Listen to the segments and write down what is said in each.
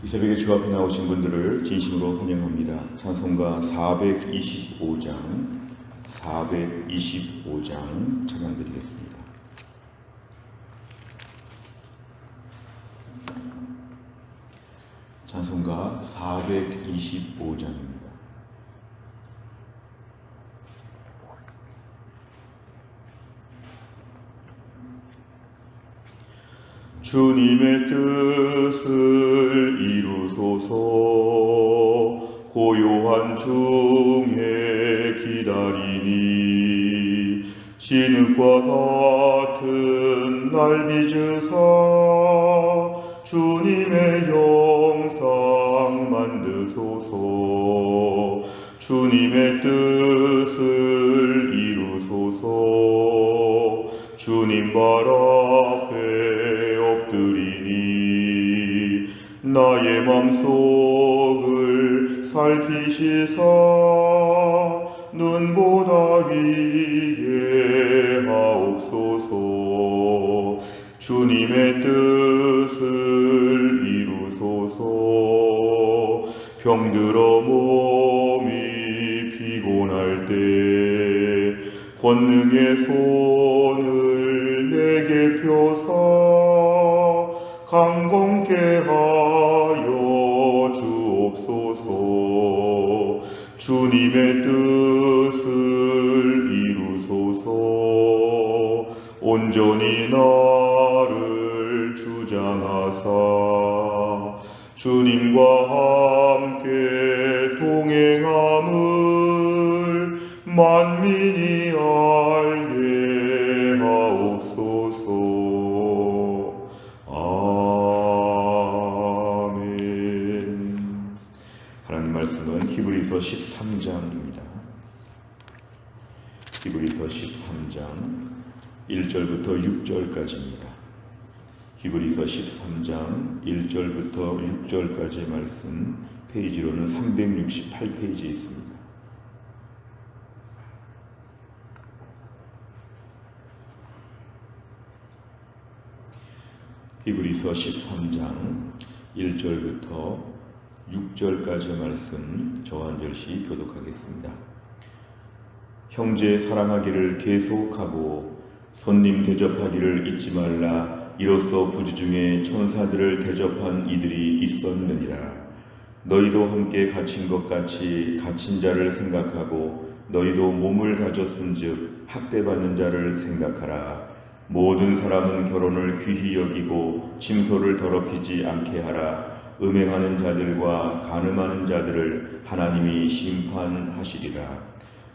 이 새벽에 주 앞에 나오신 분들을 진심으로 환영합니다. 찬송가 425장 찬양 드리겠습니다. 찬송가 425장입니다. 주님의 뜻을 이루소서. 고요한 중에 기다리니 진흙과 같은 날 빚으사 주님의 영상 만드소서. 주님의 뜻을 이루소서. 주님 발 앞에 엎드리니 나의 맘속을 살피시사 눈보다 위게 하옵소서. 주님의 뜻을 이루소서. 병들어 몸이 피곤할 때 권능의 손을 내게 펴사 강건케 하여 주옵소서. 주님의 뜻을 이루소서. 온전히 나를 주장하사 주님과 함께 동행함을 만민이 알게 하옵소서. 아멘. 하나님 말씀은 히브리서 13장입니다. 히브리서 13장 1절부터 6절까지입니다. 히브리서 13장 1절부터 6절까지의 말씀, 페이지로는 368페이지에 있습니다. 히브리서 13장 1절부터 6절까지의 말씀 저와 한 절씩 교독하겠습니다. 형제 사랑하기를 계속하고 손님 대접하기를 잊지 말라. 이로써 부지 중에 천사들을 대접한 이들이 있었느니라. 너희도 함께 갇힌 것 같이 갇힌 자를 생각하고 너희도 몸을 가졌은즉 학대받는 자를 생각하라. 모든 사람은 결혼을 귀히 여기고 침소를 더럽히지 않게 하라. 음행하는 자들과 간음하는 자들을 하나님이 심판하시리라.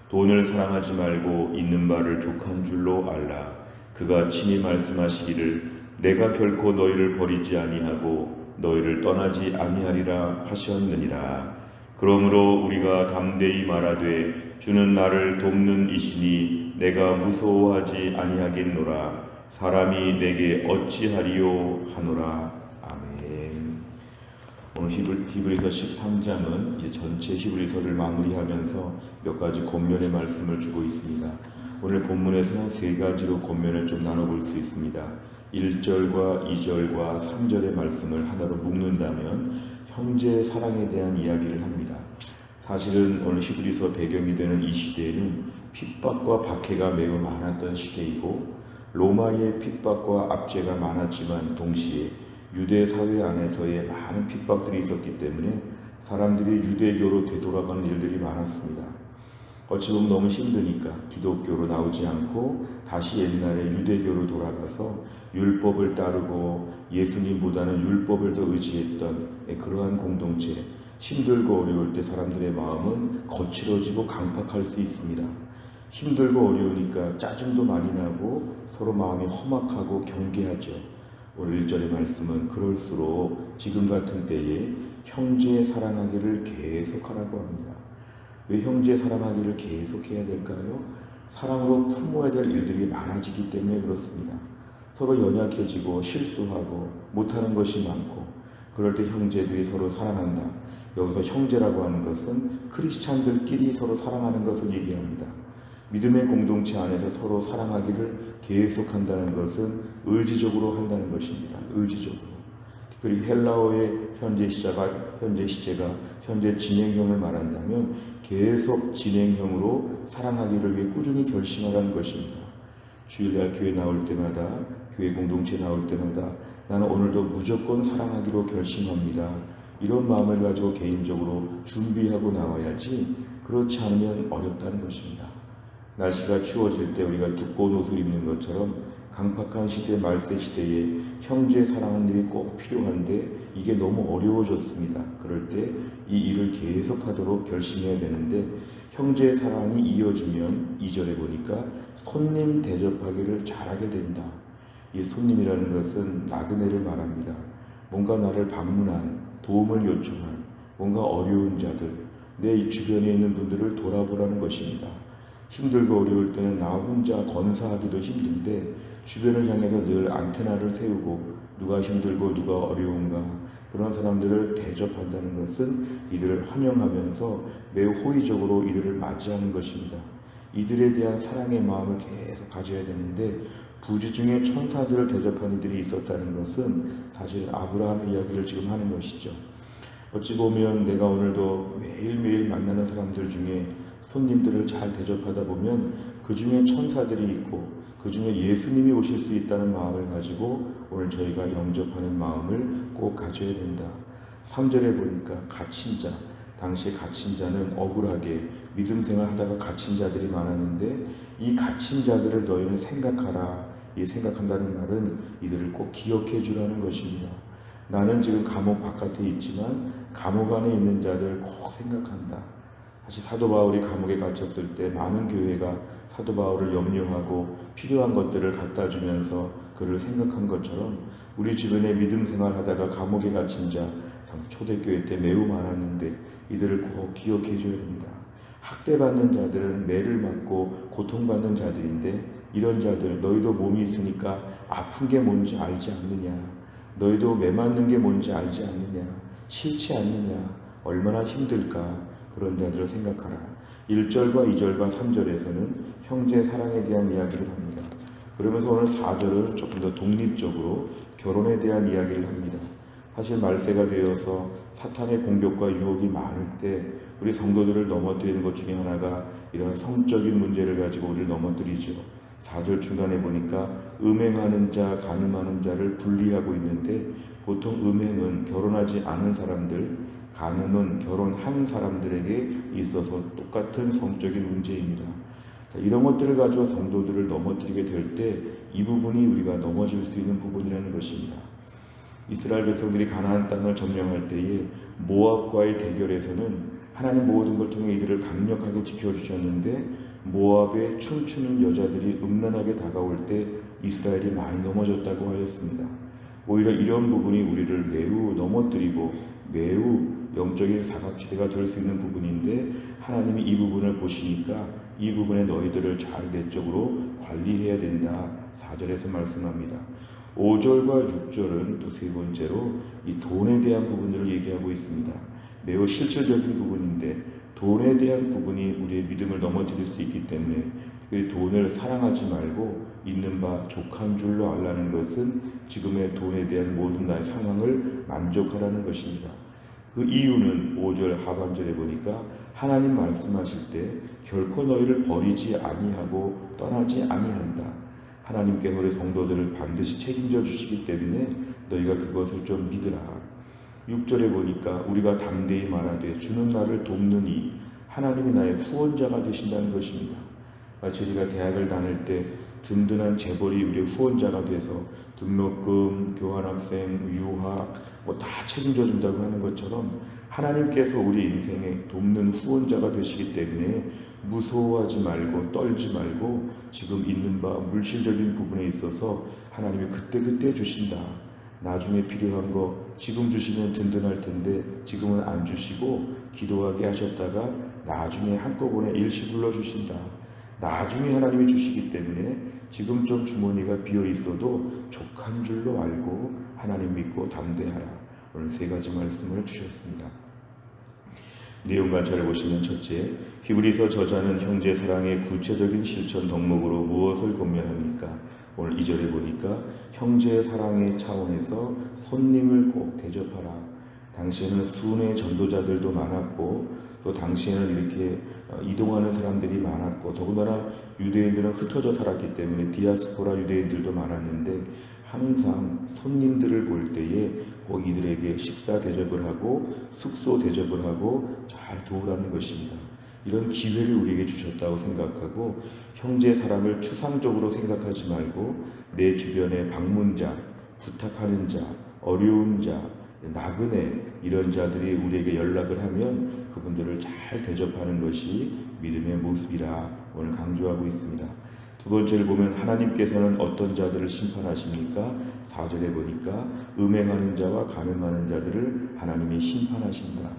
돈을 사랑하지 말고 있는 바를 족한 줄로 알라. 그가 친히 말씀하시기를 내가 결코 너희를 버리지 아니하고 너희를 떠나지 아니하리라 하셨느니라. 그러므로 우리가 담대히 말하되 주는 나를 돕는 이시니 내가 무서워하지 아니하겠노라. 사람이 내게 어찌하리요 하노라. 아멘. 오늘 히브리서 13장은 전체 히브리서를 마무리하면서 몇 가지 권면의 말씀을 주고 있습니다. 오늘 본문에서는 세 가지로 권면을 좀 나눠볼 수 있습니다. 1절과 2절과 3절의 말씀을 하나로 묶는다면 형제의 사랑에 대한 이야기를 합니다. 사실은 오늘 히브리서 배경이 되는 이 시대에는 핍박과 박해가 매우 많았던 시대이고 로마의 핍박과 압제가 많았지만 동시에 유대 사회 안에서의 많은 핍박들이 있었기 때문에 사람들이 유대교로 되돌아가는 일들이 많았습니다. 어찌 보면 너무 힘드니까 기독교로 나오지 않고 다시 옛날에 유대교로 돌아가서 율법을 따르고 예수님보다는 율법을 더 의지했던 그러한 공동체, 힘들고 어려울 때 사람들의 마음은 거칠어지고 강팍할 수 있습니다. 힘들고 어려우니까 짜증도 많이 나고 서로 마음이 험악하고 경계하죠. 오늘 1절의 말씀은 그럴수록 지금 같은 때에 형제 사랑하기를 계속하라고 합니다. 왜 형제 사랑하기를 계속해야 될까요? 사랑으로 품어야 될 일들이 많아지기 때문에 그렇습니다. 서로 연약해지고 실수하고 못하는 것이 많고 그럴 때 형제들이 서로 사랑한다. 여기서 형제라고 하는 것은 크리스찬들끼리 서로 사랑하는 것을 얘기합니다. 믿음의 공동체 안에서 서로 사랑하기를 계속한다는 것은 의지적으로 한다는 것입니다. 의지적으로. 그리고 헬라어의 현재 시제가 현재 진행형을 말한다면 계속 진행형으로 사랑하기를 위해 꾸준히 결심하라는 것입니다. 주일날 교회 나올 때마다, 교회 공동체 나올 때마다 나는 오늘도 무조건 사랑하기로 결심합니다. 이런 마음을 가지고 개인적으로 준비하고 나와야지, 그렇지 않으면 어렵다는 것입니다. 날씨가 추워질 때 우리가 두꺼운 옷을 입는 것처럼 강팍한 시대, 말세 시대에 형제 사랑하는 일이 꼭 필요한데 이게 너무 어려워졌습니다. 그럴 때 이 일을 계속하도록 결심해야 되는데, 형제 사랑이 이어지면 2절에 보니까 손님 대접하기를 잘하게 된다. 이 손님이라는 것은 나그네를 말합니다. 뭔가 나를 방문한, 도움을 요청한, 뭔가 어려운 자들, 내 주변에 있는 분들을 돌아보라는 것입니다. 힘들고 어려울 때는 나 혼자 건사하기도 힘든데 주변을 향해서 늘 안테나를 세우고 누가 힘들고 누가 어려운가, 그런 사람들을 대접한다는 것은 이들을 환영하면서 매우 호의적으로 이들을 맞이하는 것입니다. 이들에 대한 사랑의 마음을 계속 가져야 되는데, 부지 중에 천사들을 대접한 이들이 있었다는 것은 사실 아브라함의 이야기를 지금 하는 것이죠. 어찌 보면 내가 오늘도 매일매일 만나는 사람들 중에 손님들을 잘 대접하다 보면 그 중에 천사들이 있고 그 중에 예수님이 오실 수 있다는 마음을 가지고 오늘 저희가 영접하는 마음을 꼭 가져야 된다. 3절에 보니까 갇힌 자, 당시에 갇힌 자는 억울하게 믿음 생활하다가 갇힌 자들이 많았는데, 이 갇힌 자들을 너희는 생각하라. 이 생각한다는 말은 이들을 꼭 기억해 주라는 것입니다. 나는 지금 감옥 바깥에 있지만 감옥 안에 있는 자들 꼭 생각한다. 사실 사도 바울이 감옥에 갇혔을 때 많은 교회가 사도 바울을 염려하고 필요한 것들을 갖다 주면서 그를 생각한 것처럼 우리 주변에 믿음 생활하다가 감옥에 갇힌 자, 초대교회 때 매우 많았는데 이들을 꼭 기억해 줘야 된다. 학대받는 자들은 매를 맞고 고통받는 자들인데, 이런 자들, 너희도 몸이 있으니까 아픈 게 뭔지 알지 않느냐? 너희도 매 맞는 게 뭔지 알지 않느냐? 싫지 않느냐? 얼마나 힘들까? 그런 자들을 생각하라. 1절과 2절과 3절에서는 형제 사랑에 대한 이야기를 합니다. 그러면서 오늘 4절은 조금 더 독립적으로 결혼에 대한 이야기를 합니다. 사실 말세가 되어서 사탄의 공격과 유혹이 많을 때 우리 성도들을 넘어뜨리는 것 중에 하나가 이런 성적인 문제를 가지고 우리를 넘어뜨리죠. 4절 중간에 보니까 음행하는 자, 간음하는 자를 분리하고 있는데, 보통 음행은 결혼하지 않은 사람들, 간음은 결혼한 사람들에게 있어서 똑같은 성적인 문제입니다. 이런 것들을 가지고 성도들을 넘어뜨리게 될 때 이 부분이 우리가 넘어질 수 있는 부분이라는 것입니다. 이스라엘 백성들이 가나안 땅을 점령할 때에 모압과의 대결에서는 하나님 모든 걸 통해 이들을 강력하게 지켜주셨는데, 모압의 춤추는 여자들이 음란하게 다가올 때 이스라엘이 많이 넘어졌다고 하였습니다. 오히려 이런 부분이 우리를 매우 넘어뜨리고 매우 영적인 사각지대가 될 수 있는 부분인데, 하나님이 이 부분을 보시니까 이 부분에 너희들을 잘 내적으로 관리해야 된다. 4절에서 말씀합니다. 5절과 6절은 또 세 번째로 이 돈에 대한 부분들을 얘기하고 있습니다. 매우 실질적인 부분인데, 돈에 대한 부분이 우리의 믿음을 넘어뜨릴 수 있기 때문에 그 돈을 사랑하지 말고 있는 바 족한 줄로 알라는 것은 지금의 돈에 대한 모든 나의 상황을 만족하라는 것입니다. 그 이유는 5절 하반절에 보니까 하나님 말씀하실 때 결코 너희를 버리지 아니하고 떠나지 아니한다. 하나님께서 우리 성도들을 반드시 책임져 주시기 때문에 너희가 그것을 좀 믿으라. 6절에 보니까 우리가 담대히 말하되 주는 나를 돕는 이 하나님이 나의 후원자가 되신다는 것입니다. 마치 우리가 대학을 다닐 때 든든한 재벌이 우리의 후원자가 돼서 등록금, 교환학생, 유학 다 책임져 준다고 하는 것처럼 하나님께서 우리 인생에 돕는 후원자가 되시기 때문에 무서워하지 말고 떨지 말고 지금 있는 바 물질적인 부분에 있어서 하나님이 그때그때 주신다. 나중에 필요한 거 지금 주시면 든든할 텐데 지금은 안 주시고 기도하게 하셨다가 나중에 한꺼번에 일시불러 주신다. 나중에 하나님이 주시기 때문에 지금 좀 주머니가 비어 있어도 족한 줄로 알고 하나님 믿고 담대하라. 오늘 세 가지 말씀을 주셨습니다. 내용 관찰해 보시면, 첫째, 히브리서 저자는 형제 사랑의 구체적인 실천 덕목으로 무엇을 권면합니까? 오늘 2절에 보니까 형제의 사랑의 차원에서 손님을 꼭 대접하라. 당시에는 순회 전도자들도 많았고 또 당시에는 이렇게 이동하는 사람들이 많았고 더군다나 유대인들은 흩어져 살았기 때문에 디아스포라 유대인들도 많았는데 항상 손님들을 볼 때에 꼭 이들에게 식사 대접을 하고 숙소 대접을 하고 잘 도우라는 것입니다. 이런 기회를 우리에게 주셨다고 생각하고 형제의 사랑을 추상적으로 생각하지 말고 내 주변의 방문자, 부탁하는 자, 어려운 자, 나그네 이런 자들이 우리에게 연락을 하면 그분들을 잘 대접하는 것이 믿음의 모습이라 오늘 강조하고 있습니다. 두 번째를 보면 하나님께서는 어떤 자들을 심판하십니까? 4절에 보니까 음행하는 자와 간음하는 자들을 하나님이 심판하신다.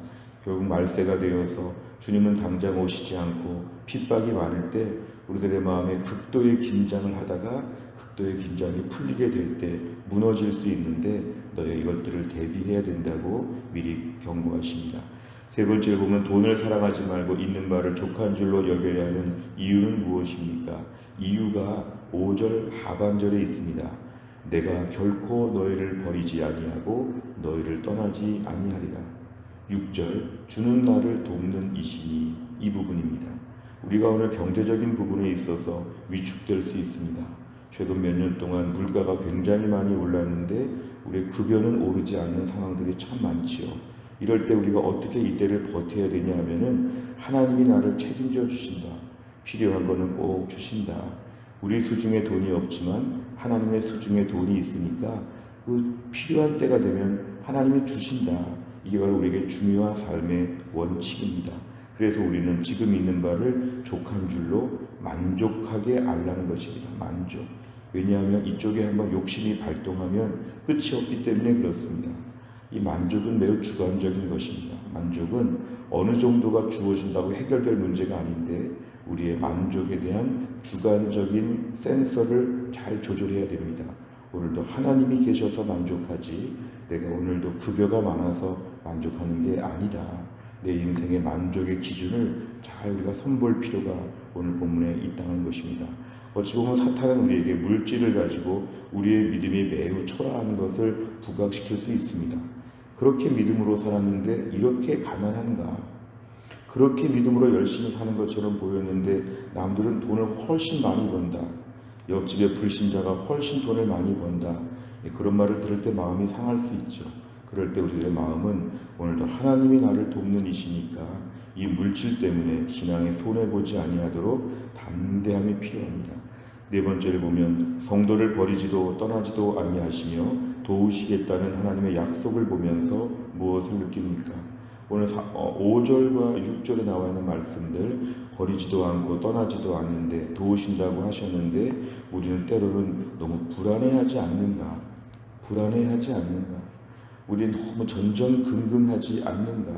결국 말세가 되어서 주님은 당장 오시지 않고 핍박이 많을 때 우리들의 마음에 극도의 긴장을 하다가 극도의 긴장이 풀리게 될 때 무너질 수 있는데 너희 이것들을 대비해야 된다고 미리 경고하십니다. 세 번째를 보면 돈을 사랑하지 말고 있는 바를 족한 줄로 여겨야 하는 이유는 무엇입니까? 이유가 5절 하반절에 있습니다. 내가 결코 너희를 버리지 아니하고 너희를 떠나지 아니하리라. 6절 주는 나를 돕는 이시니 이 부분입니다. 우리가 오늘 경제적인 부분에 있어서 위축될 수 있습니다. 최근 몇 년 동안 물가가 굉장히 많이 올랐는데 우리의 급여는 오르지 않는 상황들이 참 많지요. 이럴 때 우리가 어떻게 이때를 버텨야 되냐 하면은 하나님이 나를 책임져 주신다. 필요한 거는 꼭 주신다. 우리 수중에 돈이 없지만 하나님의 수중에 돈이 있으니까 그 필요한 때가 되면 하나님이 주신다. 이게 바로 우리에게 중요한 삶의 원칙입니다. 그래서 우리는 지금 있는 바를 족한 줄로 만족하게 알라는 것입니다. 만족. 왜냐하면 이쪽에 한번 욕심이 발동하면 끝이 없기 때문에 그렇습니다. 이 만족은 매우 주관적인 것입니다. 만족은 어느 정도가 주어진다고 해결될 문제가 아닌데 우리의 만족에 대한 주관적인 센서를 잘 조절해야 됩니다. 오늘도 하나님이 계셔서 만족하지 내가 오늘도 급여가 많아서 만족하는 게 아니다. 내 인생의 만족의 기준을 잘 우리가 선볼 필요가 오늘 본문에 있다는 것입니다. 어찌 보면 사탄은 우리에게 물질을 가지고 우리의 믿음이 매우 초라한 것을 부각시킬 수 있습니다. 그렇게 믿음으로 살았는데 이렇게 가난한가? 그렇게 믿음으로 열심히 사는 것처럼 보였는데 남들은 돈을 훨씬 많이 번다. 옆집의 불신자가 훨씬 돈을 많이 번다. 그런 말을 들을 때 마음이 상할 수 있죠. 그럴 때 우리들의 마음은 오늘도 하나님이 나를 돕는 이시니까 이 물질 때문에 신앙에 손해보지 아니하도록 담대함이 필요합니다. 네 번째를 보면 성도를 버리지도 떠나지도 아니하시며 도우시겠다는 하나님의 약속을 보면서 무엇을 느낍니까? 오늘 5절과 6절에 나와 있는 말씀들 버리지도 않고 떠나지도 않는데 도우신다고 하셨는데 우리는 때로는 너무 불안해하지 않는가? 불안해하지 않는가? 우리는 너무 전전긍긍하지 않는가?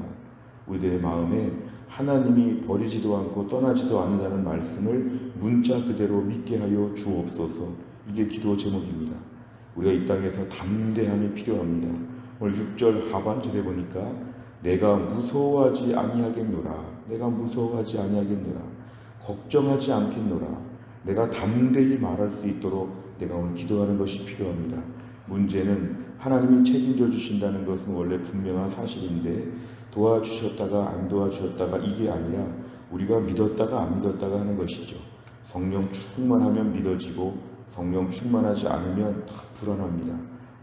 우리들의 마음에 하나님이 버리지도 않고 떠나지도 않는다는 말씀을 문자 그대로 믿게 하여 주옵소서. 이게 기도 제목입니다. 우리가 이 땅에서 담대함이 필요합니다. 오늘 6절 하반절에 보니까 내가 무서워하지 아니하겠노라. 내가 무서워하지 아니하겠노라. 걱정하지 않겠노라. 내가 담대히 말할 수 있도록 내가 오늘 기도하는 것이 필요합니다. 문제는 하나님이 책임져 주신다는 것은 원래 분명한 사실인데 도와주셨다가 안 도와주셨다가 이게 아니라 우리가 믿었다가 안 믿었다가 하는 것이죠. 성령 충만하면 믿어지고 성령 충만하지 않으면 다 불안합니다.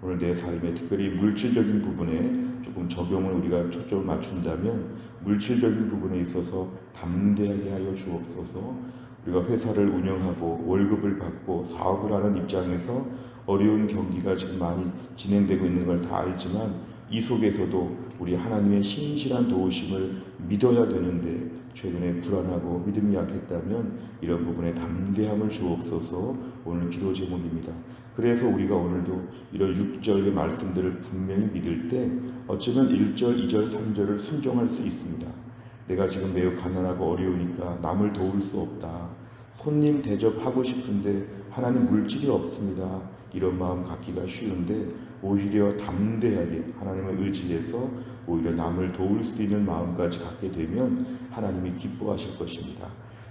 오늘 내 삶에 특별히 물질적인 부분에 조금 적용을 우리가 초점을 맞춘다면 물질적인 부분에 있어서 담대하게 하여 주옵소서. 우리가 회사를 운영하고 월급을 받고 사업을 하는 입장에서 어려운 경기가 지금 많이 진행되고 있는 걸 다 알지만 이 속에서도 우리 하나님의 신실한 도우심을 믿어야 되는데 최근에 불안하고 믿음이 약했다면 이런 부분에 담대함을 주옵소서. 오늘 기도 제목입니다. 그래서 우리가 오늘도 이런 6절의 말씀들을 분명히 믿을 때 어쩌면 1절, 2절, 3절을 순종할 수 있습니다. 내가 지금 매우 가난하고 어려우니까 남을 도울 수 없다. 손님 대접하고 싶은데 하나님 물질이 없습니다. 이런 마음 갖기가 쉬운데 오히려 담대하게 하나님을 의지해서 오히려 남을 도울 수 있는 마음까지 갖게 되면 하나님이 기뻐하실 것입니다.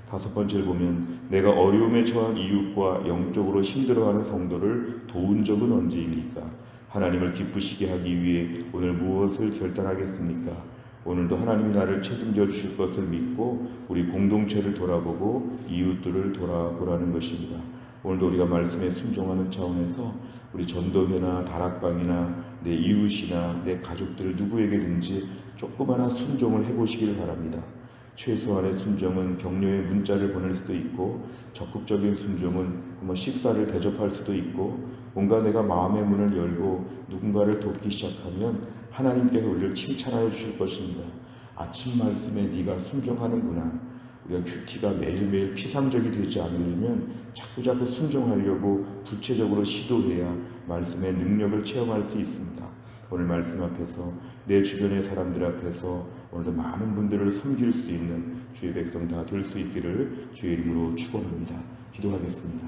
5번째를 보면 내가 어려움에 처한 이웃과 영적으로 힘들어하는 성도를 도운 적은 언제입니까? 하나님을 기쁘시게 하기 위해 오늘 무엇을 결단하겠습니까? 오늘도 하나님이 나를 책임져 주실 것을 믿고 우리 공동체를 돌아보고 이웃들을 돌아보라는 것입니다. 오늘도 우리가 말씀에 순종하는 차원에서 우리 전도회나 다락방이나 내 이웃이나 내 가족들 누구에게든지 조그마한 순종을 해보시길 바랍니다. 최소한의 순종은 격려의 문자를 보낼 수도 있고, 적극적인 순종은 한번 식사를 대접할 수도 있고, 뭔가 내가 마음의 문을 열고 누군가를 돕기 시작하면 하나님께서 우리를 칭찬하여 주실 것입니다. 아침 말씀에 네가 순종하는구나. 우리가 큐티가 매일매일 피상적이 되지 않으려면 자꾸자꾸 순종하려고 구체적으로 시도해야 말씀의 능력을 체험할 수 있습니다. 오늘 말씀 앞에서 내 주변의 사람들 앞에서 오늘도 많은 분들을 섬길 수 있는 주의 백성 다 될 수 있기를 주의 이름으로 축원합니다. 기도하겠습니다.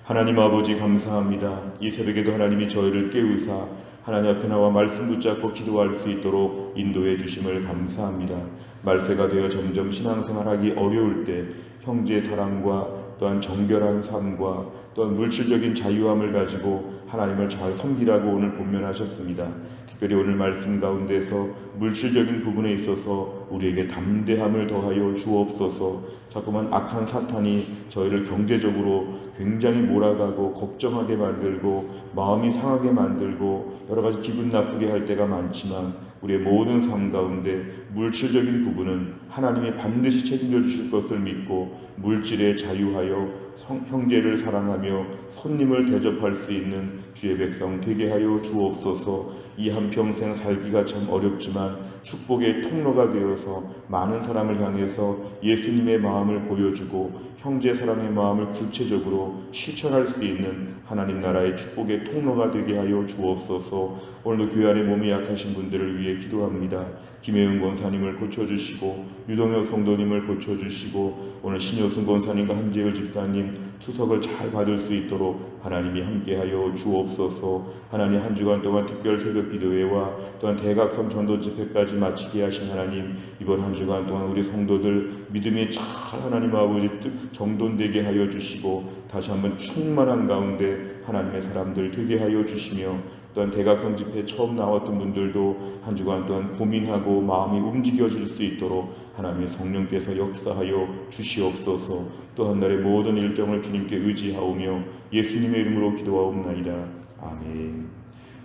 하나님 아버지 감사합니다. 이 새벽에도 하나님이 저희를 깨우사 하나님 앞에 나와 말씀 붙잡고 기도할 수 있도록 인도해 주심을 감사합니다. 말세가 되어 점점 신앙생활하기 어려울 때 형제 사랑과 또한 정결한 삶과 또한 물질적인 자유함을 가지고 하나님을 잘 섬기라고 오늘 본면하셨습니다. 특별히 오늘 말씀 가운데서 물질적인 부분에 있어서 우리에게 담대함을 더하여 주옵소서. 자꾸만 악한 사탄이 저희를 경제적으로 굉장히 몰아가고 걱정하게 만들고 마음이 상하게 만들고 여러 가지 기분 나쁘게 할 때가 많지만 우리의 모든 삶 가운데 물질적인 부분은 하나님이 반드시 책임져 주실 것을 믿고 물질에 자유하여 형제를 사랑하며 손님을 대접할 수 있는 주의 백성 되게 하여 주옵소서. 이 한평생 살기가 참 어렵지만 축복의 통로가 되어서 많은 사람을 향해서 예수님의 마음을 보여주고 형제 사랑의 마음을 구체적으로 실천할 수 있는 하나님 나라의 축복의 통로가 되게 하여 주옵소서. 오늘도 교회 안에 몸이 약하신 분들을 위해 기도합니다. 김혜은 권사님을 고쳐주시고 유동혁 성도님을 고쳐주시고 오늘 신효순 권사님과 한재열 집사님 투석을 잘 받을 수 있도록 하나님이 함께하여 주옵소서. 하나님 한 주간 동안 특별 새벽 기도회와 또한 대각선 전도 집회까지 마치게 하신 하나님, 이번 한 주간 동안 우리 성도들 믿음이 잘 하나님 아버지 정돈되게 하여 주시고 다시 한번 충만한 가운데 하나님의 사람들 되게 하여 주시며 또한 대각선 집회 처음 나왔던 분들도 한 주간 동안 고민하고 마음이 움직여질 수 있도록 하나님의 성령께서 역사하여 주시옵소서. 또 한 날의 모든 일정을 주님께 의지하오며 예수님의 이름으로 기도하옵나이다. 아멘.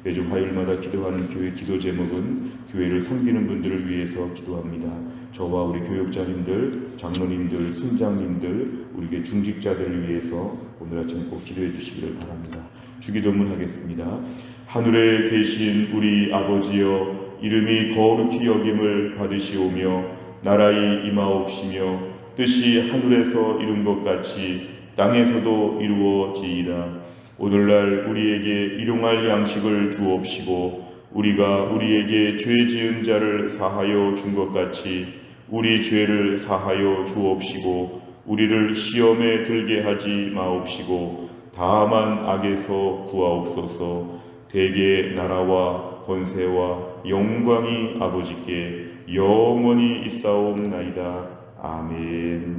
매주 화요일마다 기도하는 교회 기도 제목은 교회를 섬기는 분들을 위해서 기도합니다. 저와 우리 교육자님들, 장로님들, 순장님들, 우리 교회 중직자들을 위해서 오늘 아침 꼭 기도해 주시기를 바랍니다. 주기도문 하겠습니다. 하늘에 계신 우리 아버지여, 이름이 거룩히 여김을 받으시오며 나라의 임하옵시며 뜻이 하늘에서 이룬 것 같이 땅에서도 이루어지이다. 오늘날 우리에게 일용할 양식을 주옵시고 우리가 우리에게 죄 지은 자를 사하여 준 것 같이 우리 죄를 사하여 주옵시고 우리를 시험에 들게 하지 마옵시고 다만 악에서 구하옵소서. 대개 나라와 권세와 영광이 아버지께 영원히 있사옵나이다. 아멘.